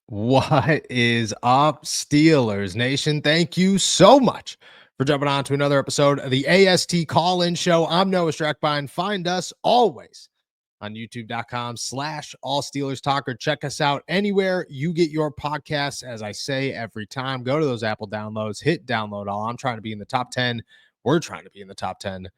What is up, Steelers Nation? Thank you so much for jumping on to another episode of the AST Call-In Show. I'm Noah Strackbine. Find us always on youtube.com/All Steelers Talker. Check us out anywhere you get your podcasts. As I say every time, go to those Apple downloads, hit download all. I'm trying to be in the top 10. We're trying to be in the top 10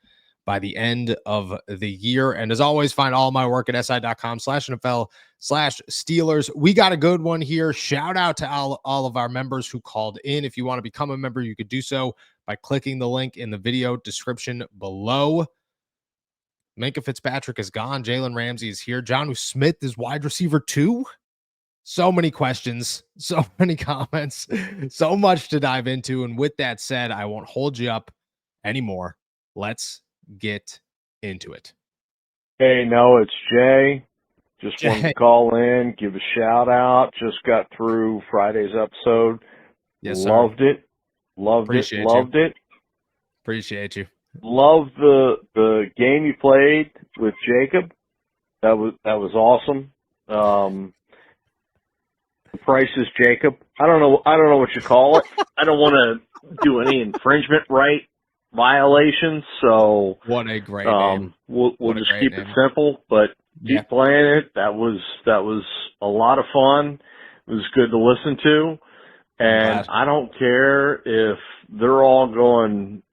by the end of the year. And as always, find all my work at si.com/NFL/Steelers. We got a good one here. Shout out to all of our members who called in. If you want to become a member, you could do so by clicking the link in the video description below. Minkah Fitzpatrick is gone. Jalen Ramsey is here. Jonnu Smith is wide receiver 2. So many questions, so many comments, so much to dive into. And with that said, I won't hold you up anymore. Let's get into it. Hey, no, it's Jay. Just wanted to call in, give a shout out. Just got through Friday's episode. Yes, sir. Loved it. Loved it. Appreciate you. Loved the game you played with Jacob. That was awesome. The price is Jacob. I don't know what you call it. I don't want to do any infringement violations, so what a great name. We'll just keep it simple, but keep playing it. That was a lot of fun. It was good to listen to, and I don't care if they're all going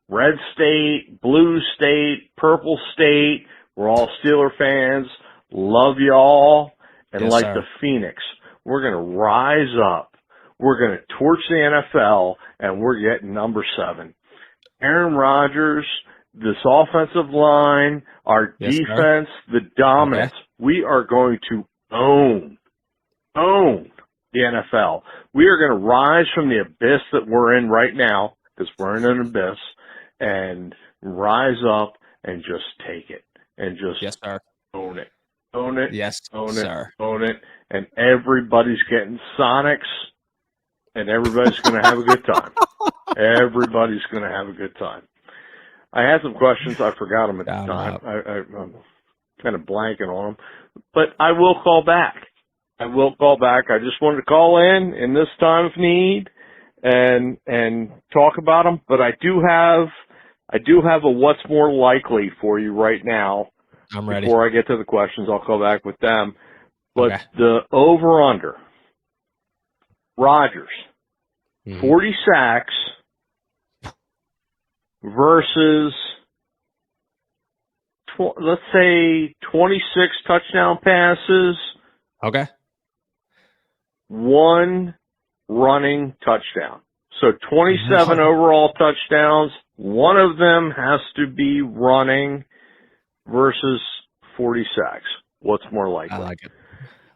red state, blue state, purple state. We're all Steeler fans. Love y'all, and the Phoenix, we're gonna rise up. We're gonna torch the NFL, and we're getting number 7. Aaron Rodgers, this offensive line, our defense, the dominance. We are going to own the NFL. We are going to rise from the abyss that we're in right now, because we're in an abyss, and rise up and just take it and just own it. Own it. Yes, own sir. it. Own it. And everybody's getting Sonics, and everybody's going to have a good time. Everybody's going to have a good time. I had some questions. I forgot them at the time. I'm kind of blanking on them. But I will call back. I just wanted to call in this time of need and talk about them. But I do have a what's more likely for you right now. I'm ready. Before I get to the questions, I'll call back with them. But the over-under, Rodgers, 40 sacks versus, let's say, 26 touchdown passes. Okay. 1 running touchdown. So 27 overall touchdowns. One of them has to be running versus 40 sacks. What's more likely? I like it.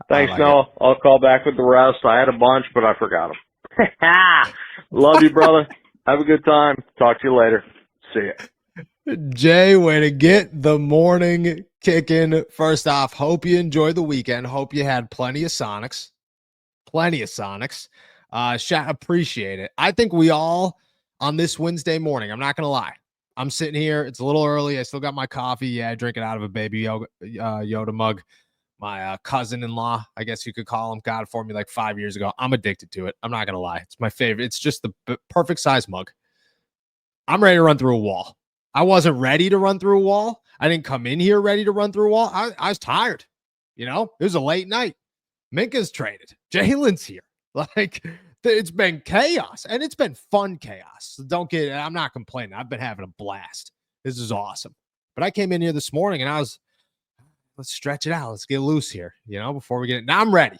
Thanks, Noah. I'll call back with the rest. I had a bunch, but I forgot them. Love you, brother. Have a good time. Talk to you later. See ya. Jay, way to get the morning kicking. First off, hope you enjoyed the weekend. Hope you had plenty of Sonics. Appreciate it. I think we all, on this Wednesday morning, I'm not going to lie, I'm sitting here. It's a little early. I still got my coffee. Yeah, I drink it out of a Baby Yoda mug. My cousin-in-law, I guess you could call him, got it for me like 5 years ago. I'm addicted to it. I'm not going to lie. It's my favorite. It's just the perfect size mug. I'm ready to run through a wall. I wasn't ready to run through a wall. I didn't come in here ready to run through a wall. I was tired. You know, it was a late night. Minkah's traded. Jalen's here. Like, it's been chaos, and it's been fun chaos. So I'm not complaining. I've been having a blast. This is awesome. But I came in here this morning, and let's stretch it out. Let's get loose here, before we get it. Now I'm ready.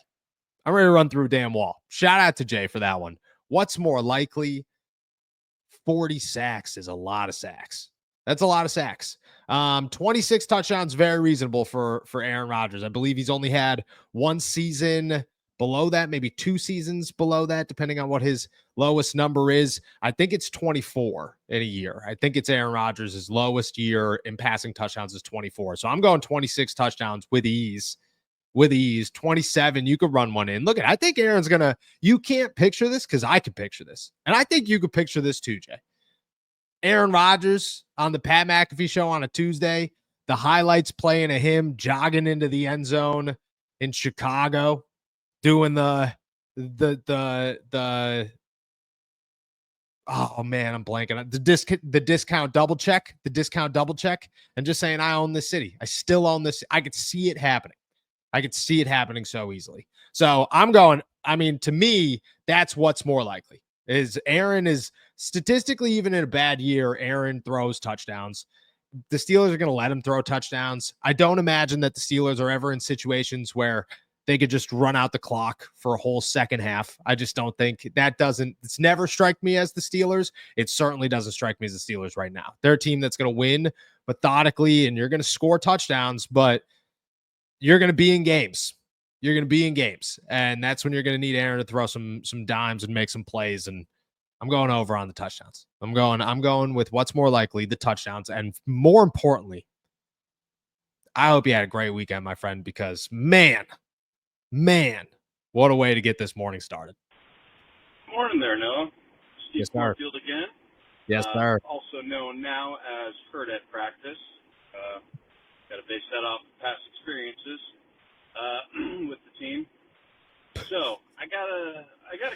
I'm ready to run through a damn wall. Shout out to Jay for that one. What's more likely? 40 sacks is a lot of sacks. That's a lot of sacks. 26 touchdowns, very reasonable for Aaron Rodgers. I believe he's only had one season below that, maybe 2 seasons below that, depending on what his lowest number is. I think it's 24 in a year. I think it's Aaron Rodgers' lowest year in passing touchdowns is 24. So I'm going 26 touchdowns with ease. 27, you could run one in. Look, I think Aaron's you can't picture this because I could picture this. And I think you could picture this too, Jay. Aaron Rodgers on the Pat McAfee show on a Tuesday, the highlights playing of him jogging into the end zone in Chicago, doing the oh man, I'm blanking on the discount double check, and just saying I own this city. I still own this. I could see it happening. I could see it happening so easily. So I'm going, I mean, to me, that's what's more likely is Aaron is statistically, even in a bad year, Aaron throws touchdowns. The Steelers are going to let him throw touchdowns. I don't imagine that the Steelers are ever in situations where they could just run out the clock for a whole second half. I just don't think it's never strike me as the Steelers. It certainly doesn't strike me as the Steelers right now. They're a team that's going to win methodically and you're going to score touchdowns, but you're going to be in games. You're going to be in games. And that's when you're going to need Aaron to throw some dimes and make some plays. And I'm going over on the touchdowns. I'm going with what's more likely, the touchdowns. And more importantly, I hope you had a great weekend, my friend, because man, what a way to get this morning started. Morning there, Noah. Steve Cornfield again. Yes, sir. Also known now as Hurt at Practice. Got to base that off past experiences with the team. So I got a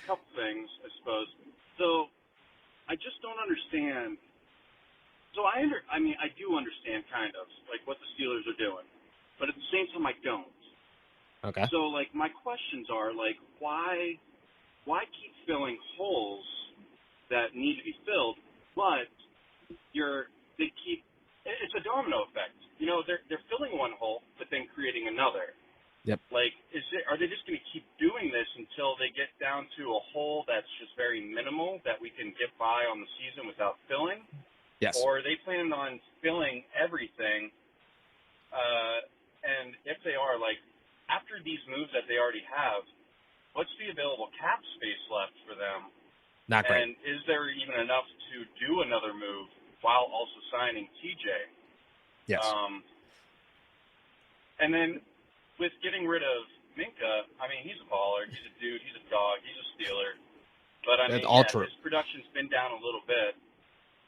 couple things, I suppose. So I just don't understand. So I do understand kind of like what the Steelers are doing, but at the same time I don't. Okay. So like my questions are like why keep filling holes that need to be filled, but it's a domino effect. You know, they're filling one hole, but then creating another. Yep. Like, are they just going to keep doing this until they get down to a hole that's just very minimal that we can get by on the season without filling? Yes. Or are they planning on filling everything? And if they are, like, after these moves that they already have, what's the available cap space left for them? Not great. And is there even enough to do another move while also signing TJ? Yes. And then with getting rid of Minka, I mean, he's a baller. He's a dude. He's a dog. He's a Steeler. But, I mean, his production's been down a little bit.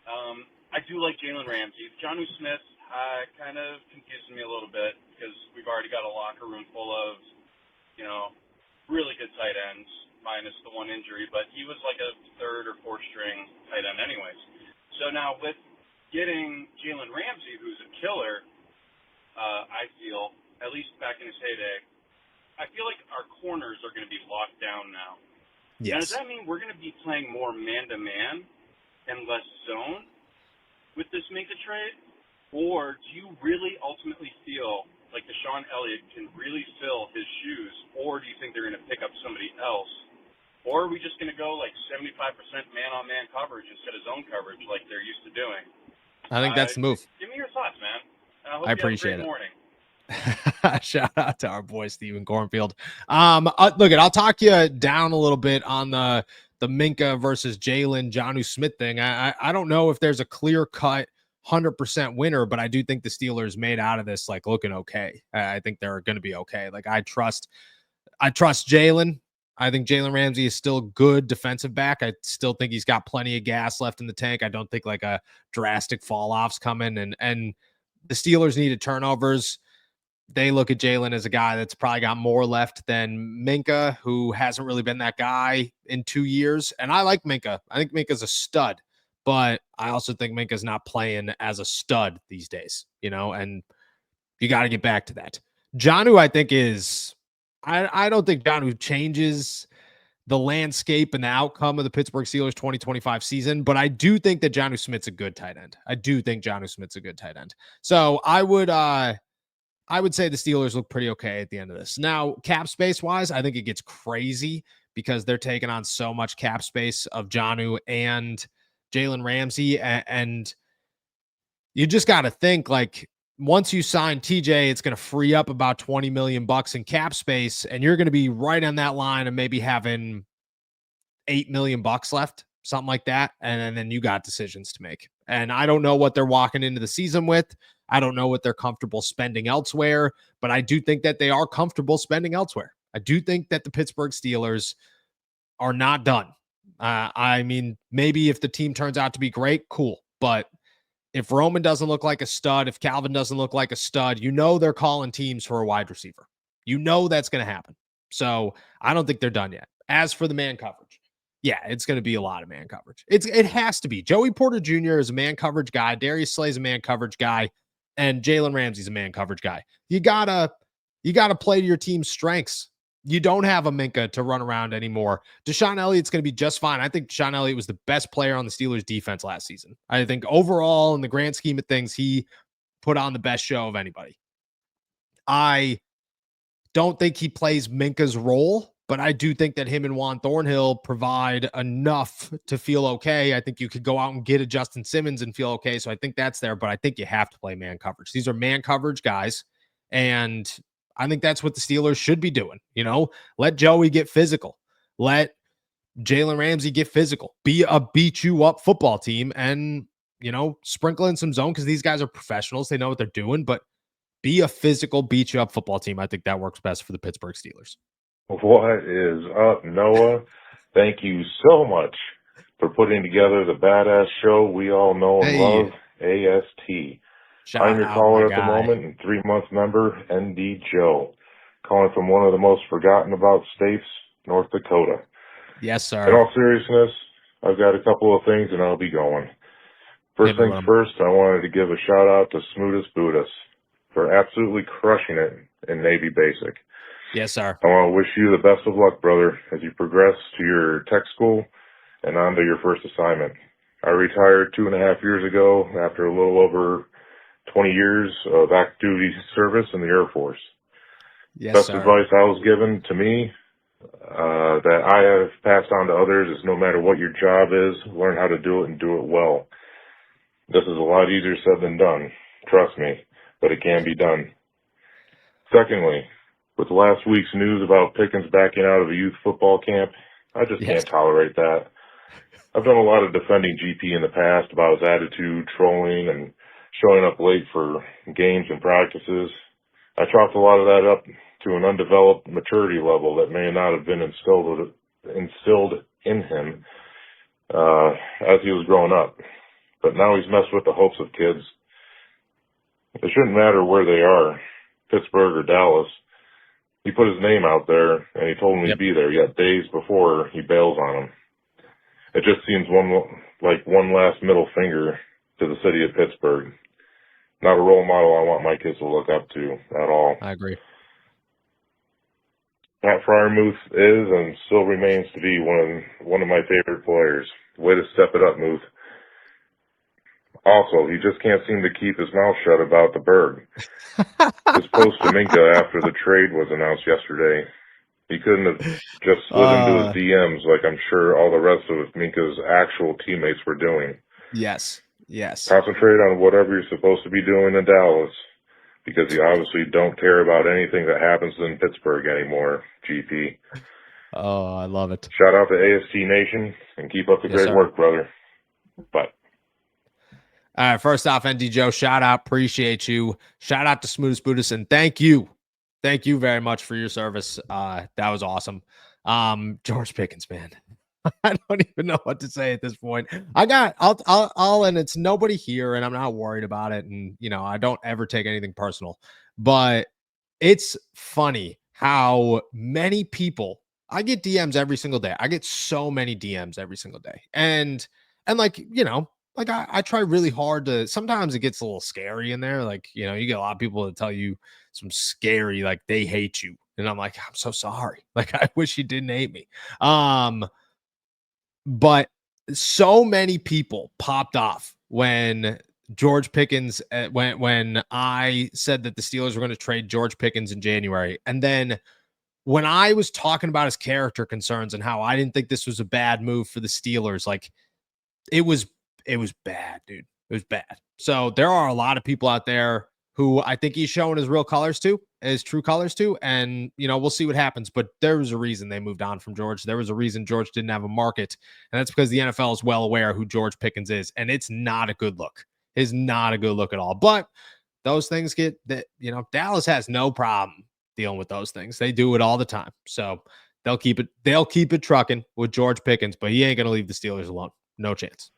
I do like Jalen Ramsey. Jonnu Smith kind of confuses me a little bit because we've already got a locker room full of, you know, really good tight ends, minus the one injury. But he was like a third or fourth string tight end anyways. So now with getting Jalen Ramsey, who's a killer, I feel, at least back in his heyday, I feel like our corners are going to be locked down now. Yes. Now, does that mean we're going to be playing more man-to-man and less zone with this Minka trade? Or do you really ultimately feel like Deshaun Elliott can really fill his shoes? Or do you think they're going to pick up somebody else? Or are we just going to go like 75% man-on-man coverage instead of zone coverage like they're used to doing? I think that's the move. Give me your thoughts, man. I appreciate it. Morning. Shout out to our boy Stephen Cornfield. Look, I'll talk you down a little bit on the Minka versus Jonnu Smith thing. I don't know if there's a clear cut 100% winner, but I do think the Steelers made out of this like looking okay. I think they're going to be okay. Like I trust Jalen. I think Jalen Ramsey is still good defensive back. I still think he's got plenty of gas left in the tank. I don't think like a drastic fall off's coming, and the Steelers needed turnovers. They look at Jalen as a guy that's probably got more left than Minka, who hasn't really been that guy in 2 years. And I like Minka. I think Minka's a stud, but I also think Minka's not playing as a stud these days, you know, and you got to get back to that. Jonnu, I think I don't think Jonnu changes the landscape and the outcome of the Pittsburgh Steelers 2025 season, but I do think that Jonnu Smith's a good tight end. So I would say the Steelers look pretty okay at the end of this. Now, cap space wise, I think it gets crazy because they're taking on so much cap space of Jonnu and Jalen Ramsey. And you just got to think like once you sign TJ, it's going to free up about $20 million in cap space. And you're going to be right on that line of maybe having $8 million left, something like that. And then you got decisions to make. And I don't know what they're walking into the season with. I don't know what they're comfortable spending elsewhere, but I do think that they are comfortable spending elsewhere. I do think that the Pittsburgh Steelers are not done. I mean, maybe if the team turns out to be great, cool. But if Roman doesn't look like a stud, if Calvin doesn't look like a stud, you know they're calling teams for a wide receiver. You know that's going to happen. So I don't think they're done yet. As for the man coverage, yeah, it's going to be a lot of man coverage. It has to be. Joey Porter Jr. is a man coverage guy. Darius Slay's a man coverage guy, and Jalen Ramsey's a man coverage guy. You gotta play to your team's strengths. You don't have a Minka to run around anymore. Deshaun Elliott's going to be just fine. I think Deshaun Elliott was the best player on the Steelers defense last season. I think overall, in the grand scheme of things, he put on the best show of anybody. I don't think he plays Minka's role, but I do think that him and Juan Thornhill provide enough to feel okay. I think you could go out and get a Justin Simmons and feel okay. So I think that's there, but I think you have to play man coverage. These are man coverage guys, and I think that's what the Steelers should be doing. Let Joey get physical. Let Jalen Ramsey get physical. Be a beat you up football team, and sprinkle in some zone because these guys are professionals. They know what they're doing, but be a physical, beat you up football team. I think that works best for the Pittsburgh Steelers. What is up, Noah? Thank you so much for putting together the badass show we all know and love, AST. I'm your caller at the moment and 3-month member, ND Joe, calling from one of the most forgotten about states, North Dakota. Yes, sir. In all seriousness, I've got a couple of things and I'll be going. First things first, I wanted to give a shout out to Smoothest Buddhist for absolutely crushing it in Navy Basic. Yes, sir. I want to wish you the best of luck, brother, as you progress to your tech school and on to your first assignment. I retired 2.5 years ago after a little over 20 years of active duty service in the Air Force. Yes, best sir. advice I was given to me that I have passed on to others is no matter what your job is, learn how to do it and do it well. This is a lot easier said than done, trust me, but it can be done. Secondly, with last week's news about Pickens backing out of a youth football camp, I just can't tolerate that. I've done a lot of defending GP in the past about his attitude, trolling, and showing up late for games and practices. I chalked a lot of that up to an undeveloped maturity level that may not have been instilled in him as he was growing up. But now he's messed with the hopes of kids. It shouldn't matter where they are, Pittsburgh or Dallas. He put his name out there, and he told him he'd be there, yet days before he bails on him. It just seems like one last middle finger to the city of Pittsburgh. Not a role model I want my kids to look up to at all. I agree. Pat Fryermuth is and still remains to be one of my favorite players. Way to step it up, Muth. Also, he just can't seem to keep his mouth shut about the Berg. His post to Minka after the trade was announced yesterday. He couldn't have just slid into his DMs like I'm sure all the rest of Minka's actual teammates were doing. Yes. Concentrate on whatever you're supposed to be doing in Dallas, because you obviously don't care about anything that happens in Pittsburgh anymore, GP. Oh, I love it. Shout out to AST Nation, and keep up the great work, brother. Bye. All right, first off, ND Joe, shout out. Appreciate you. Shout out to Smoothest Buddhist, and thank you. Thank you very much for your service. That was awesome. George Pickens, man. I don't even know what to say at this point. I'll, and it's nobody here, and I'm not worried about it. And, I don't ever take anything personal, but it's funny how many people, I get DMs every single day. I get so many DMs every single day. And I try really hard to, sometimes it gets a little scary in there. You get a lot of people that tell you some scary, they hate you. And I'm like, I'm so sorry. I wish you didn't hate me. But so many people popped off when George Pickens, when I said that the Steelers were going to trade George Pickens in January. And then when I was talking about his character concerns and how I didn't think this was a bad move for the Steelers, it was bad, dude. It was bad. So there are a lot of people out there who I think he's showing his real colors to, his true colors to. And, we'll see what happens. But there was a reason they moved on from George. There was a reason George didn't have a market. And that's because the NFL is well aware who George Pickens is. And it's not a good look. It's not a good look at all. But those things Dallas has no problem dealing with those things. They do it all the time. So they'll keep it trucking with George Pickens, but he ain't going to leave the Steelers alone. No chance.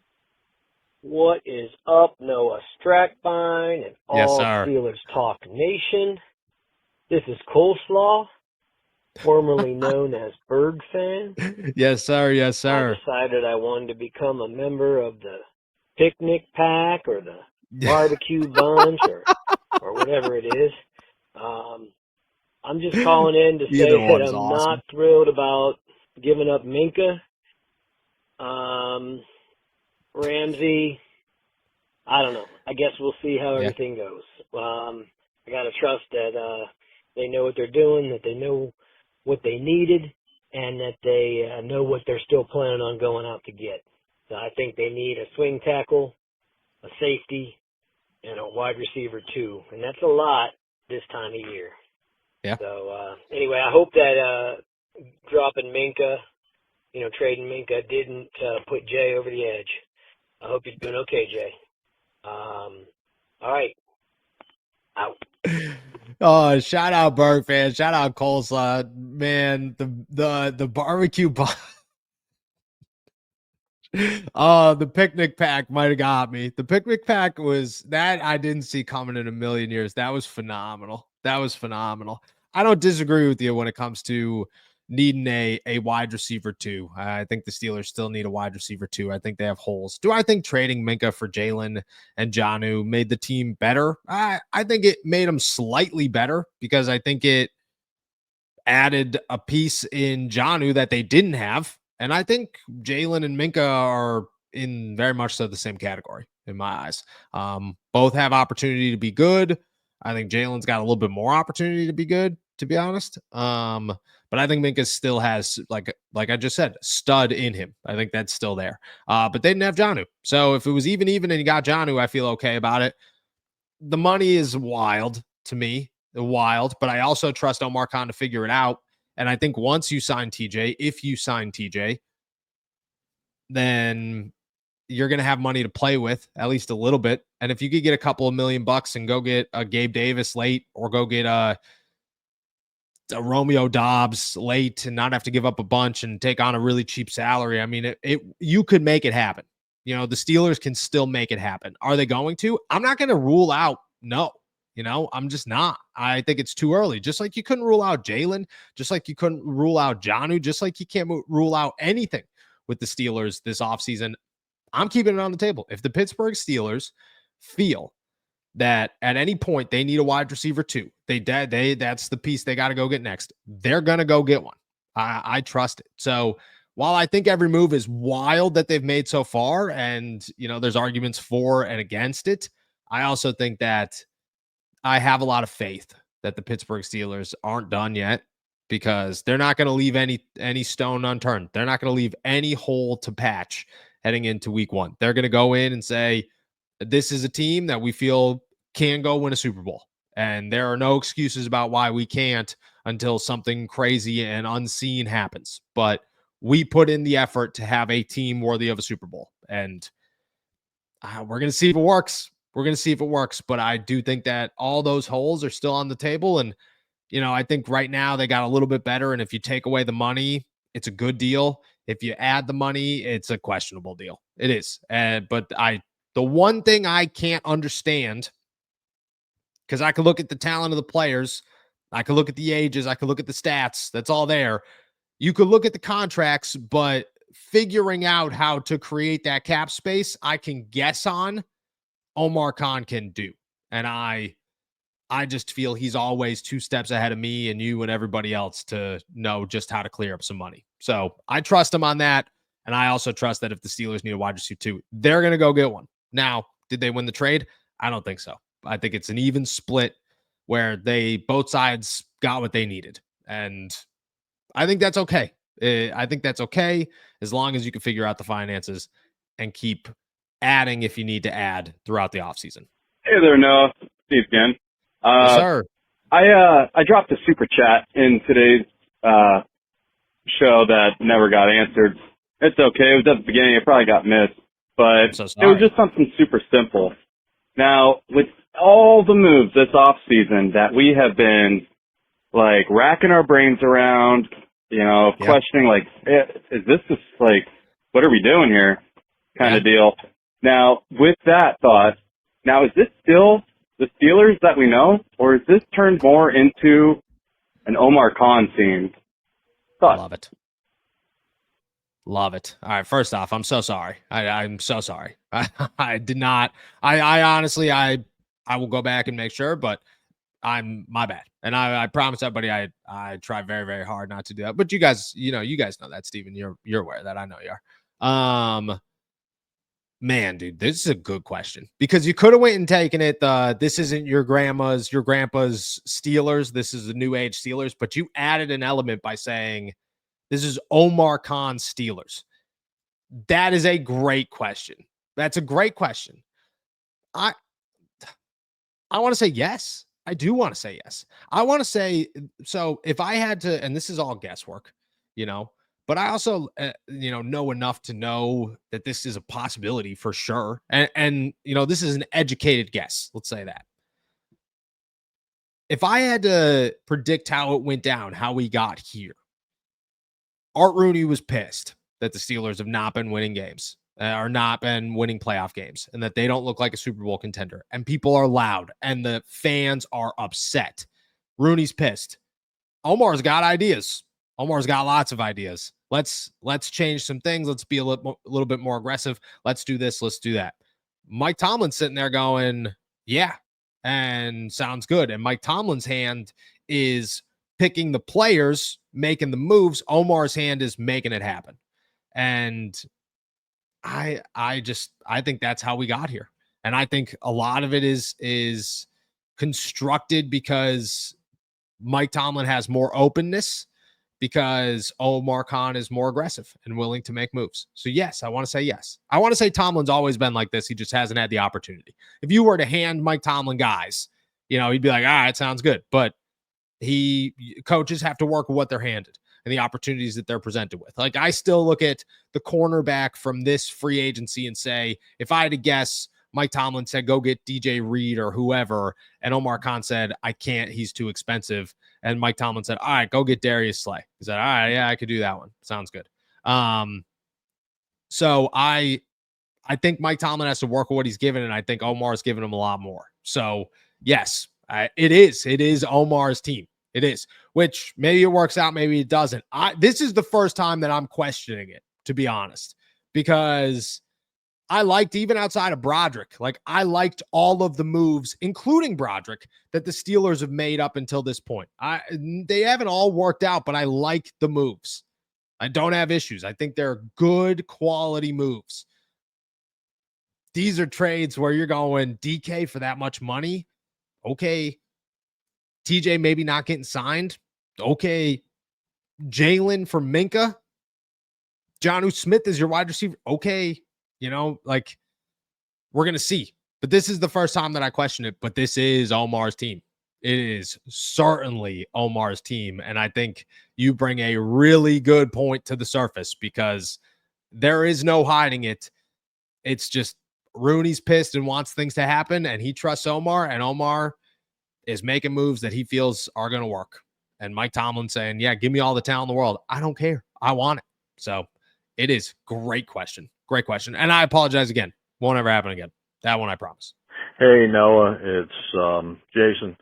What is up, Noah Strackbine and all Steelers Talk Nation? This is Coleslaw. formerly known as Berg fan. Yes, sir. Yes, sir. I decided I wanted to become a member of the picnic pack or the barbecue bunch or whatever it is. I'm just calling in to say that I'm not thrilled about giving up Minka. Ramsey, I don't know. I guess we'll see how everything goes. I got to trust that they know what they're doing, that they know what they needed, and that they know what they're still planning on going out to get. So I think they need a swing tackle, a safety, and a wide receiver too. And that's a lot this time of year. Yeah. So anyway, I hope that dropping Minka, trading Minka didn't put Jay over the edge. I hope you're doing okay, Jay. All right. Out. Oh, shout out Berg fan. Shout out Coleslaw. Man, the barbecue the picnic pack might have got me. The picnic pack was that I didn't see coming in a million years. That was phenomenal. I don't disagree with you when it comes to needing a wide receiver too. I think the Steelers still need a wide receiver too. I think they have holes. Do I think trading Minka for Jalen and Jonnu made the team better? I think it made them slightly better because I think it added a piece in Jonnu that they didn't have. And I think Jalen and Minka are in very much so the same category in my eyes. Both have opportunity to be good. I think Jalen's got a little bit more opportunity to be good, to be honest. But I think Minka still has, like I just said, stud in him. I think that's still there. But they didn't have Jonnu. So if it was even and you got Jonnu, I feel okay about it. The money is wild to me. Wild, but I also trust Omar Khan to figure it out. And I think once you sign TJ, if you sign TJ, then you're going to have money to play with at least a little bit. And if you could get a couple of $1,000,000 and go get a Gabe Davis late or go get a Romeo Dobbs late and not have to give up a bunch and take on a really cheap salary, I mean, you could make it happen. The Steelers can still make it happen. Are they going to? I'm not going to rule out no. I'm just not. I think it's too early. Just like you couldn't rule out Jalen, just like you couldn't rule out Jonnu, just like you can't rule out anything with the Steelers this offseason. I'm keeping it on the table. If the Pittsburgh Steelers feel that at any point they need a wide receiver too, that's the piece they got to go get next. They're going to go get one. I trust it. So while I think every move is wild that they've made so far, and, there's arguments for and against it, I also think that I have a lot of faith that the Pittsburgh Steelers aren't done yet because they're not going to leave any stone unturned. They're not going to leave any hole to patch heading into week 1. They're going to go in and say, this is a team that we feel can go win a Super Bowl. And there are no excuses about why we can't until something crazy and unseen happens. But we put in the effort to have a team worthy of a Super Bowl. And we're going to see if it works. But I do think that all those holes are still on the table. And, I think right now they got a little bit better. And if you take away the money, it's a good deal. If you add the money, it's a questionable deal. It is. But the one thing I can't understand, because I could look at the talent of the players, I could look at the ages, I could look at the stats. That's all there. You could look at the contracts, but figuring out how to create that cap space, I can guess on. Omar Khan can do. And I just feel he's always 2 steps ahead of me and you and everybody else to know just how to clear up some money. So I trust him on that. And I also trust that if the Steelers need a wide receiver too, they're going to go get one. Now, did they win the trade? I don't think so. I think it's an even split where both sides got what they needed. And I think that's okay. I think that's okay as long as you can figure out the finances and keep adding if you need to add throughout the offseason. Hey there, Noah. Steve again. Yes, sir. I dropped a super chat in today's show that never got answered. It's okay. It was at the beginning. It probably got missed. But it was just something super simple. Now, with all the moves this offseason that we have been, racking our brains around, questioning, is this just, what are we doing here kind of deal? Now, with that thought, is this still the Steelers that we know, or is this turned more into an Omar Khan team Thoughts? Love it. Love it. All right. First off, I'm so sorry. I'm so sorry. I did not. I honestly, I will go back and make sure, but my bad. And I promise everybody I try very, very hard not to do that. But you guys know that, Steven. You're aware of that. I know you are. Man, dude, this is a good question because you could have went and taken it. This isn't your grandpa's Steelers. This is the new age Steelers, but you added an element by saying this is Omar Khan's Steelers. That is a great question. That's a great question. I want to say yes. I do want to say yes. I want to say, so if I had to, and this is all guesswork, but I also, know enough to know that this is a possibility for sure. And this is an educated guess. Let's say that. If I had to predict how it went down, how we got here, Art Rooney was pissed that the Steelers have not been winning games or not been winning playoff games and that they don't look like a Super Bowl contender. And people are loud and the fans are upset. Rooney's pissed. Omar's got ideas. Omar's got lots of ideas. Let's change some things. Let's be a little bit more aggressive. Let's do this. Let's do that. Mike Tomlin's sitting there going, yeah, and sounds good. And Mike Tomlin's hand is picking the players, making the moves. Omar's hand is making it happen. And I think that's how we got here. And I think a lot of it is constructed because Mike Tomlin has more openness, because Omar Khan is more aggressive and willing to make moves. So yes, I want to say yes. I want to say Tomlin's always been like this. He just hasn't had the opportunity. If you were to hand Mike Tomlin guys, he'd be like, all right, sounds good. But coaches have to work with what they're handed and the opportunities that they're presented with. Like, I still look at the cornerback from this free agency and say, if I had to guess, Mike Tomlin said, go get DJ Reed or whoever. And Omar Khan said, I can't, he's too expensive. And Mike Tomlin said, all right, go get Darius Slay. He said, all right, yeah, I could do that one. Sounds good. So I think Mike Tomlin has to work with what he's given, and I think Omar's given him a lot more. So yes, it is Omar's team. It is, which maybe it works out, maybe it doesn't. This is the first time that I'm questioning it, to be honest, because I liked, even outside of Broderick, I liked all of the moves, including Broderick, that the Steelers have made up until this point. They haven't all worked out, but I like the moves. I don't have issues. I think they're good quality moves. These are trades where you're going DK for that much money. Okay. TJ maybe not getting signed. Okay. Jalen for Minka. Jonnu Smith is your wide receiver. Okay. We're going to see. But this is the first time that I question it. But this is Omar's team. It is certainly Omar's team. And I think you bring a really good point to the surface, because there is no hiding it. It's just Rooney's pissed and wants things to happen, and he trusts Omar, and Omar is making moves that he feels are going to work. And Mike Tomlin saying, yeah, give me all the talent in the world. I don't care. I want it. So it is great question. Great question. And I apologize again. Won't ever happen again. That one I promise. Hey, Noah, it's Jason.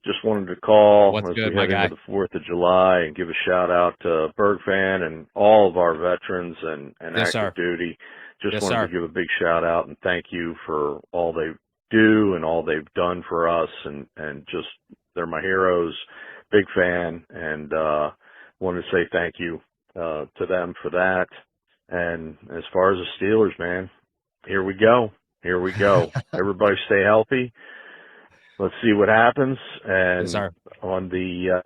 Just wanted to call What's as good, we my head guy? into the 4th of July and give a shout out to Berg fan and all of our veterans and Yes, active sir. duty. Just Yes, wanted sir. to give a big shout out and thank you for all they do and all they've done for us, and just, they're my heroes. Big fan, and wanted to say thank you to them for that. And as far as the Steelers, man, here we go. Here we go. Everybody stay healthy. Let's see what happens. And Yes, sir. on the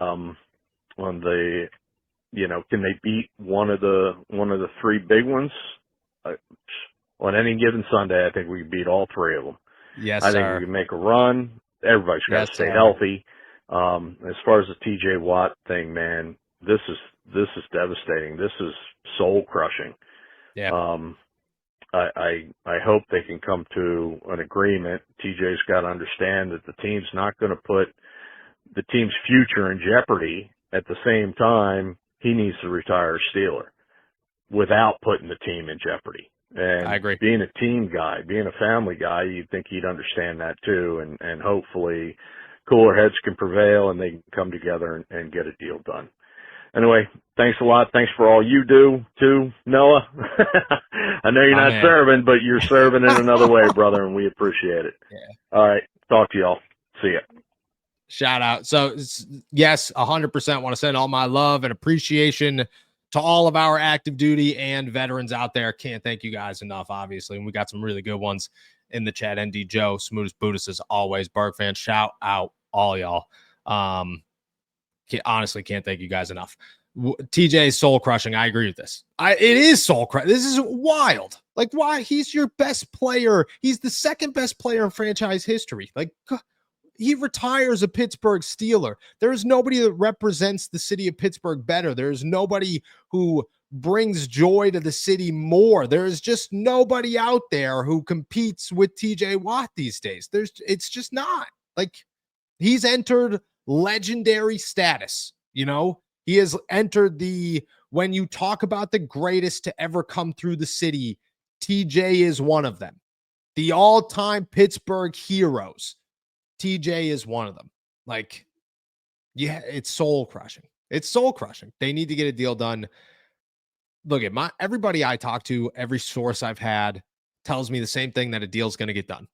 can they beat one of the 3 big ones? On any given Sunday, I think we can beat all 3 of them. Yes, I think sir. we can make a run. Everybody's got to stay healthy. As far as the TJ Watt thing, man, this is devastating. This is soul crushing. Yeah. I hope they can come to an agreement. TJ's got to understand that the team's not going to put the team's future in jeopardy. At the same time, he needs to retire a Steeler without putting the team in jeopardy. And I agree. Being a team guy, being a family guy, you'd think he'd understand that too. And hopefully cooler heads can prevail and they can come together and get a deal done. Anyway, thanks a lot. Thanks for all you do too, Noah. I know you're not serving, but you're serving in another way, brother, and we appreciate it. Yeah. All right. Talk to y'all. See ya. Shout out. So yes, 100% want to send all my love and appreciation to all of our active duty and veterans out there. Can't thank you guys enough, obviously. And we got some really good ones in the chat. ND Joe, Smoothest Buddhist as always. Berg fans, shout out all y'all. Honestly, can't thank you guys enough. TJ soul crushing. I agree with this. It is soul crushing. This is wild. Like, why? He's your best player. He's the second best player in franchise history. Like, he retires a Pittsburgh Steeler. There is nobody that represents the city of Pittsburgh better. There is nobody who brings joy to the city more. There is just nobody out there who competes with TJ Watt these days. It's just not. Like, he's entered legendary status. You know, he has entered when you talk about the greatest to ever come through the city, TJ is one of them. The all-time Pittsburgh heroes. TJ is one of them. Like, yeah, it's soul crushing. It's soul crushing. They need to get a deal done. Look at everybody I talk to, every source I've had tells me the same thing, that a deal's going to get done.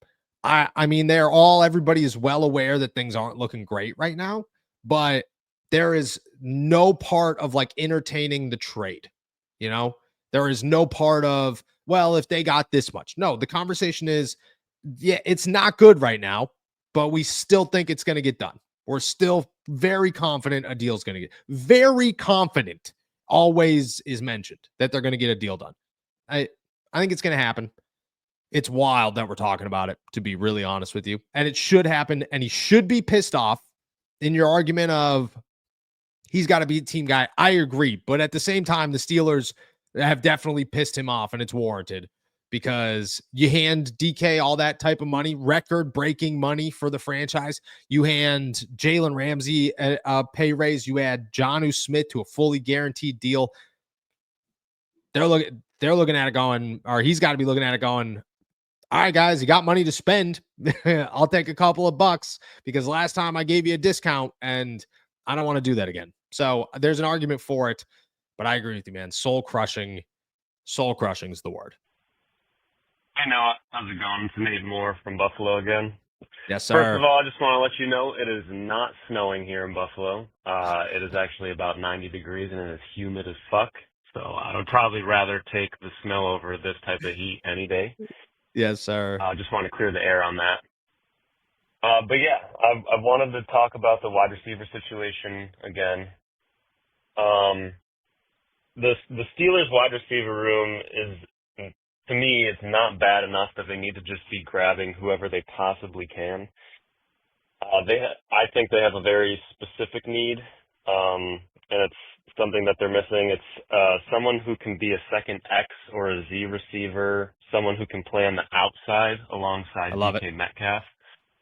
I mean, everybody is well aware that things aren't looking great right now, but there is no part of like entertaining the trade. You know, there is no part of, well, if they got this much. No, the conversation is, yeah, it's not good right now, but we still think it's going to get done. We're still very confident a deal's going to get very confident. Always is mentioned that they're going to get a deal done. I think it's going to happen. It's wild that we're talking about it, to be really honest with you. And it should happen. And he should be pissed off. In your argument of he's got to be a team guy, I agree. But at the same time, the Steelers have definitely pissed him off, and it's warranted. Because you hand DK all that type of money, record-breaking money for the franchise. You hand Jalen Ramsey a pay raise. You add Jonnu Smith to a fully guaranteed deal. They're looking at it going, or he's got to be looking at it going, all right, guys, you got money to spend. I'll take a couple of bucks because last time I gave you a discount, and I don't want to do that again. So there's an argument for it, but I agree with you, man. Soul-crushing. Soul-crushing is the word. Hey, Noah. How's it going? It's Nate Moore from Buffalo again. Yes, sir. First of all, I just want to let you know it is not snowing here in Buffalo. It is actually about 90 degrees, and it is humid as fuck. So I would probably rather take the snow over this type of heat any day. Yes, sir. I just want to clear the air on that. But yeah, I wanted to talk about the wide receiver situation again. The Steelers wide receiver room is, to me, it's not bad enough that they need to just be grabbing whoever they possibly can. I think they have a very specific need, and it's something that they're missing. It's someone who can be a second X or a Z receiver, someone who can play on the outside alongside DK Metcalf.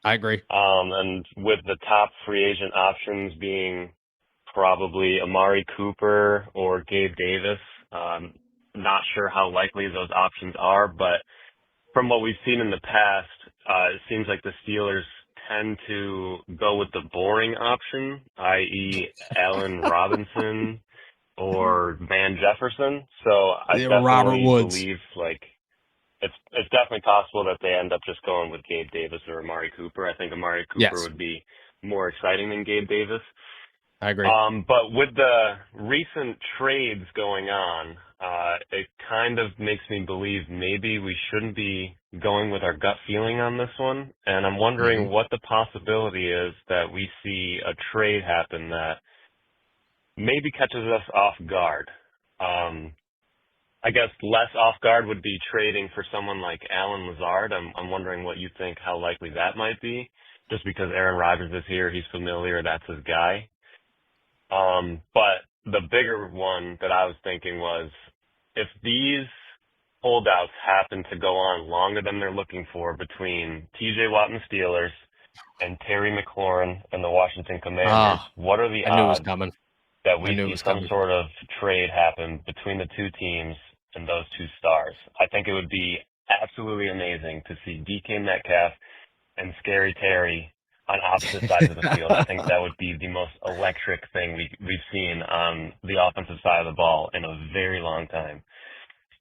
I agree. And with the top free agent options being probably Amari Cooper or Gabe Davis, not sure how likely those options are, but from what we've seen in the past, it seems like the Steelers tend to go with the boring option, i.e. Allen Robinson or Van Jefferson. So I definitely believe it's definitely possible that they end up just going with Gabe Davis or Amari Cooper. I think Amari Cooper would be more exciting than Gabe Davis. I agree. But with the recent trades going on, it kind of makes me believe maybe we shouldn't be going with our gut feeling on this one. And I'm wondering what the possibility is that we see a trade happen that maybe catches us off guard. I guess less off guard would be trading for someone like Allen Lazard. I'm wondering what you think, how likely that might be. Just because Aaron Rodgers is here, he's familiar, that's his guy. But the bigger one that I was thinking was, if these holdouts happen to go on longer than they're looking for between TJ Watt and the Steelers and Terry McLaurin and the Washington Commanders, what are the odds that we see some sort of trade happen between the two teams and those two stars? I think it would be absolutely amazing to see DK Metcalf and Scary Terry on opposite sides of the field. I think that would be the most electric thing we've seen on the offensive side of the ball in a very long time.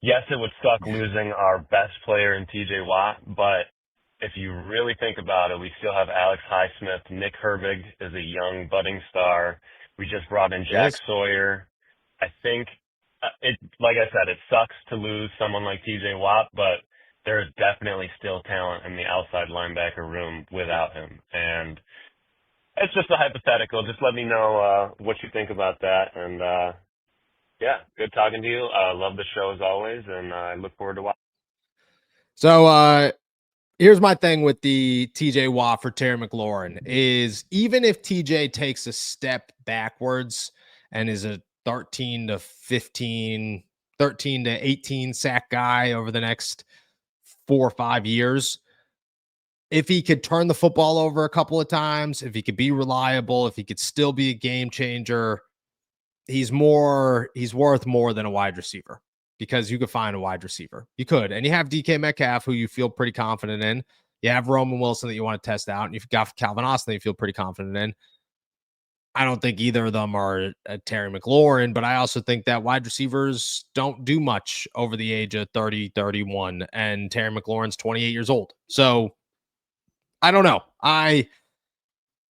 Yes, it would suck losing our best player in TJ Watt, but if you really think about it, we still have Alex Highsmith. Nick Herbig is a young budding star. We just brought in Jack Sawyer. I think like I said, it sucks to lose someone like TJ Watt, but there's definitely still talent in the outside linebacker room without him. And it's just a hypothetical. Just let me know what you think about that. And yeah, good talking to you. Love the show as always, and I look forward to watching. So here's my thing with the TJ Watt for Terry McLaurin is even if TJ takes a step backwards and is a 13 to 18 sack guy over the next 4 or 5 years, if he could turn the football over a couple of times, if he could be reliable, if he could still be a game changer, he's worth more than a wide receiver, because you could find a wide receiver. You could. And you have DK Metcalf, who you feel pretty confident in. You have Roman Wilson that you want to test out, and you've got Calvin Austin that you feel pretty confident in. I don't think either of them are a Terry McLaurin, but I also think that wide receivers don't do much over the age of 30, 31, and Terry McLaurin's 28 years old. So I don't know. I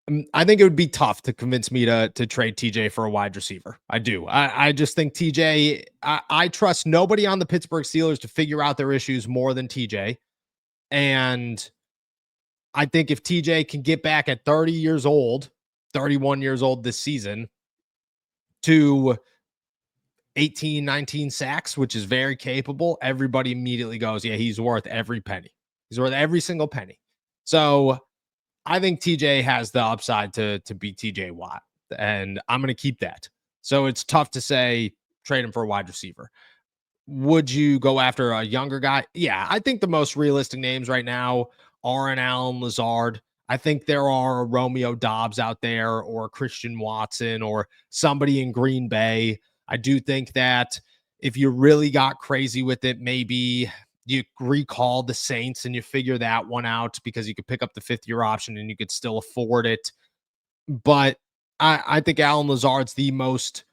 think it would be tough to convince me to trade TJ for a wide receiver. I do. I just think TJ, I trust nobody on the Pittsburgh Steelers to figure out their issues more than TJ. And I think if TJ can get back at 30 years old, 31 years old this season, to 18, 19 sacks, which is very capable, everybody immediately goes, yeah, he's worth every penny. He's worth every single penny. So I think TJ has the upside to beat TJ Watt, and I'm going to keep that. So it's tough to say trade him for a wide receiver. Would you go after a younger guy? Yeah, I think the most realistic names right now are an Allen Lazard. I think there are a Romeo Doubs out there, or Christian Watson, or somebody in Green Bay. I do think that if you really got crazy with it, maybe you recall the Saints and you figure that one out, because you could pick up the 5th-year option and you could still afford it. But I think Allen Lazard's the most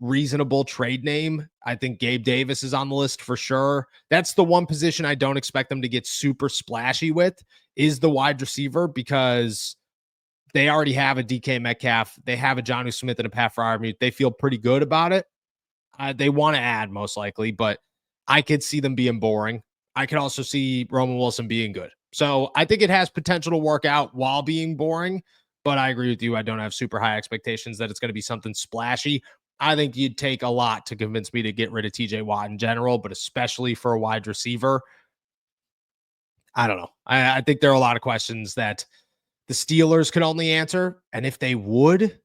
reasonable trade name. I think Gabe Davis is on the list for sure. That's the one position I don't expect them to get super splashy with, is the wide receiver, because they already have a DK Metcalf. They have a Jonnu Smith and a Pat Freiermuth. They feel pretty good about it. They want to add most likely, but I could see them being boring. I could also see Roman Wilson being good. So I think it has potential to work out while being boring, but I agree with you. I don't have super high expectations that it's going to be something splashy. I think you'd take a lot to convince me to get rid of TJ Watt in general, but especially for a wide receiver. I don't know. I think there are a lot of questions that the Steelers could only answer. And if they would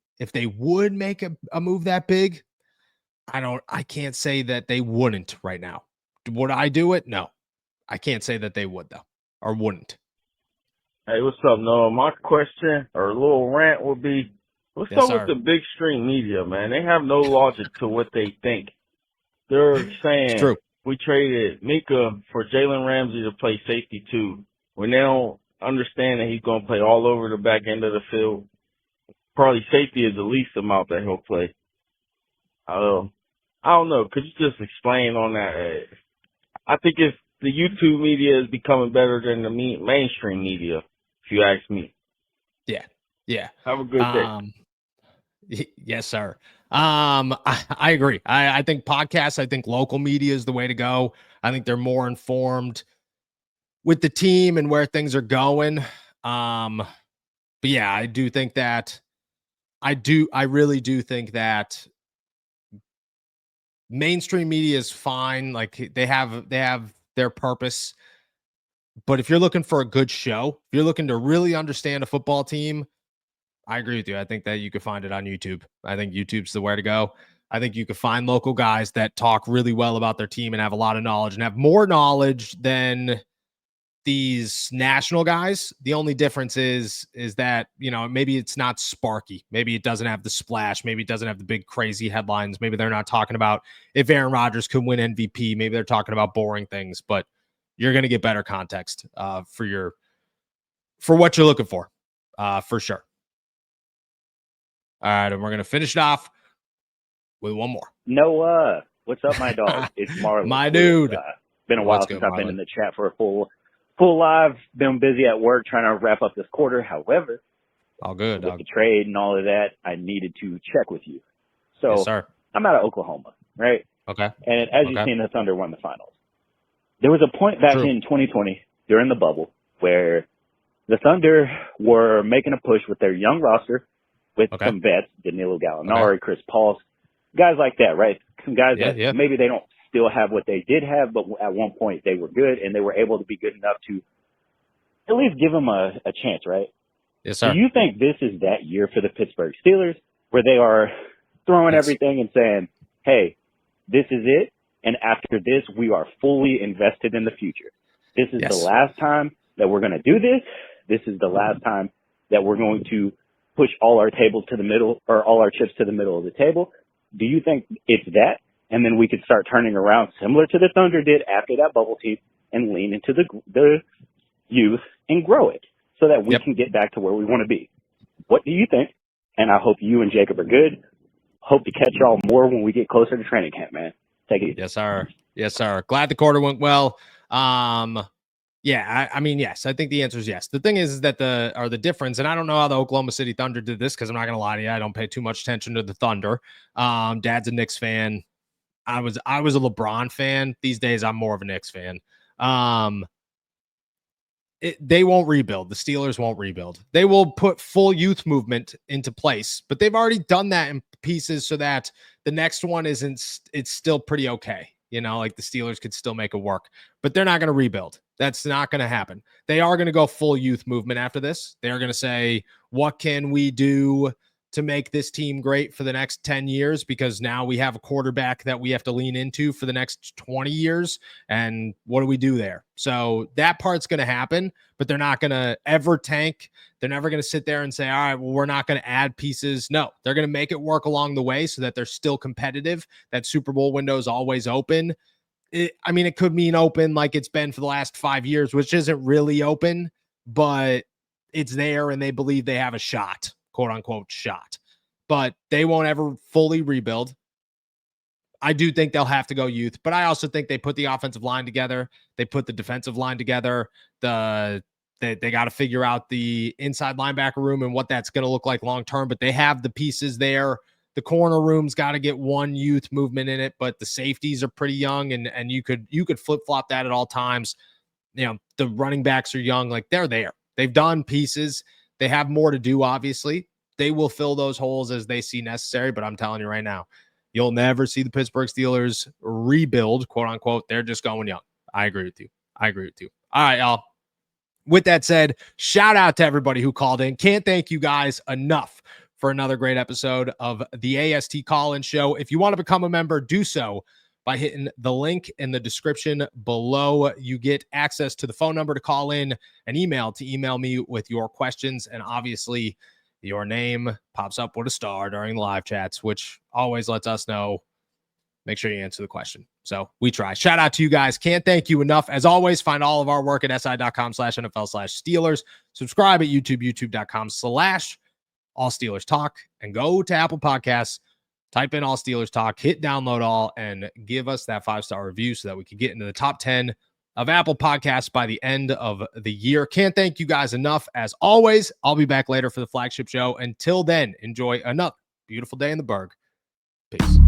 make a move that big, I can't say that they wouldn't right now. Would I do it? No. I can't say that they would, though, or wouldn't. Hey, what's up, Noah? My question or a little rant would be, what's up with the big stream media, man? They have no logic to what they think. They're saying we traded Mika for Jalen Ramsey to play safety too, when they don't understand that he's going to play all over the back end of the field. Probably safety is the least amount that he'll play. I don't know. Could you just explain on that? I think if the YouTube media is becoming better than the mainstream media, if you ask me. Yeah. Yeah. Have a good day. Yes, sir. I agree. I think podcasts, I think local media is the way to go. I think they're more informed with the team and where things are going. But yeah, I do think that I really do think that mainstream media is fine. Like they have their purpose. But if you're looking for a good show, if you're looking to really understand a football team, I agree with you. I think that you could find it on YouTube. I think YouTube's the way to go. I think you could find local guys that talk really well about their team and have a lot of knowledge and have more knowledge than these national guys. The only difference is that, you know, maybe it's not sparky. Maybe it doesn't have the splash. Maybe it doesn't have the big crazy headlines. Maybe they're not talking about if Aaron Rodgers could win MVP. Maybe they're talking about boring things, but you're going to get better context for what you're looking for. for sure. All right, and we're going to finish it off with one more. Noah, what's up, my dog? It's Marlon. My dude. Been a while since I've been in the chat for a full live. Been busy at work trying to wrap up this quarter. However, all good. With the trade and all of that, I needed to check with you. So yes, sir. I'm out of Oklahoma, right? Okay. And as you've seen, the Thunder won the finals. There was a point back in 2020 during the bubble where the Thunder were making a push with their young roster with some vets, Danilo Gallinari, Chris Paul, guys like that, right? Some guys that maybe they don't still have what they did have, but at one point they were good and they were able to be good enough to at least give them a chance, right? Yes, sir. Do you think this is that year for the Pittsburgh Steelers where they are throwing everything and saying, hey, this is it, and after this, we are fully invested in the future? This is the last time that we're going to do this. This is the last time that we're going to push all our tables to the middle, or all our chips to the middle of the table. Do you think it's that? And then we could start turning around similar to the Thunder did after that bubble team and lean into the youth and grow it so that we can get back to where we want to be. What do you think? And I hope you and Jacob are good. Hope to catch y'all more when we get closer to training camp, man. Take it easy. Yes, sir. Yes, sir. Glad the quarter went well. Yeah, I mean, yes, I think the answer is yes. The thing is that the difference, and I don't know how the Oklahoma City Thunder did this because I'm not going to lie to you. I don't pay too much attention to the Thunder. Dad's a Knicks fan. I was a LeBron fan. These days, I'm more of a Knicks fan. They won't rebuild. The Steelers won't rebuild. They will put full youth movement into place, but they've already done that in pieces so that the next one it's still pretty okay. You know, like the Steelers could still make it work, but they're not going to rebuild. That's not going to happen. They are going to go full youth movement after this. They're going to say, what can we do to make this team great for the next 10 years? Because now we have a quarterback that we have to lean into for the next 20 years. And what do we do there? So that part's going to happen, but they're not going to ever tank. They're never going to sit there and say, all right, well, we're not going to add pieces. No, they're going to make it work along the way so that they're still competitive. That Super Bowl window is always open. It could mean open like it's been for the last 5 years, which isn't really open, but it's there and they believe they have a shot, quote unquote shot, but they won't ever fully rebuild. I do think they'll have to go youth, but I also think they put the offensive line together. They put the defensive line together. They got to figure out the inside linebacker room and what that's going to look like long-term, but they have the pieces there. The corner room's got to get one youth movement in it, but the safeties are pretty young and you could flip-flop that at all times. You know, the running backs are young, like they're there. They've done pieces. They have more to do, obviously. They will fill those holes as they see necessary, but I'm telling you right now, you'll never see the Pittsburgh Steelers rebuild, quote unquote. They're just going young. I agree with you. All right, y'all. With that said, shout out to everybody who called in. Can't thank you guys enough for another great episode of the AST Call-In Show. If you want to become a member, do so by hitting the link in the description below. You get access to the phone number to call in, an email to email me with your questions, and obviously your name pops up with a star during the live chats, which always lets us know. Make sure you answer the question. So we try. Shout out to you guys. Can't thank you enough. As always, find all of our work at si.com/NFL/Steelers. Subscribe at youtube.com/All Steelers Talk, and go to Apple Podcasts, type in All Steelers Talk, hit download all, and give us that 5-star review so that we can get into the top 10 of Apple Podcasts by the end of the year. Can't thank you guys enough. As always, I'll be back later for the flagship show. Until then, enjoy another beautiful day in the Berg. Peace.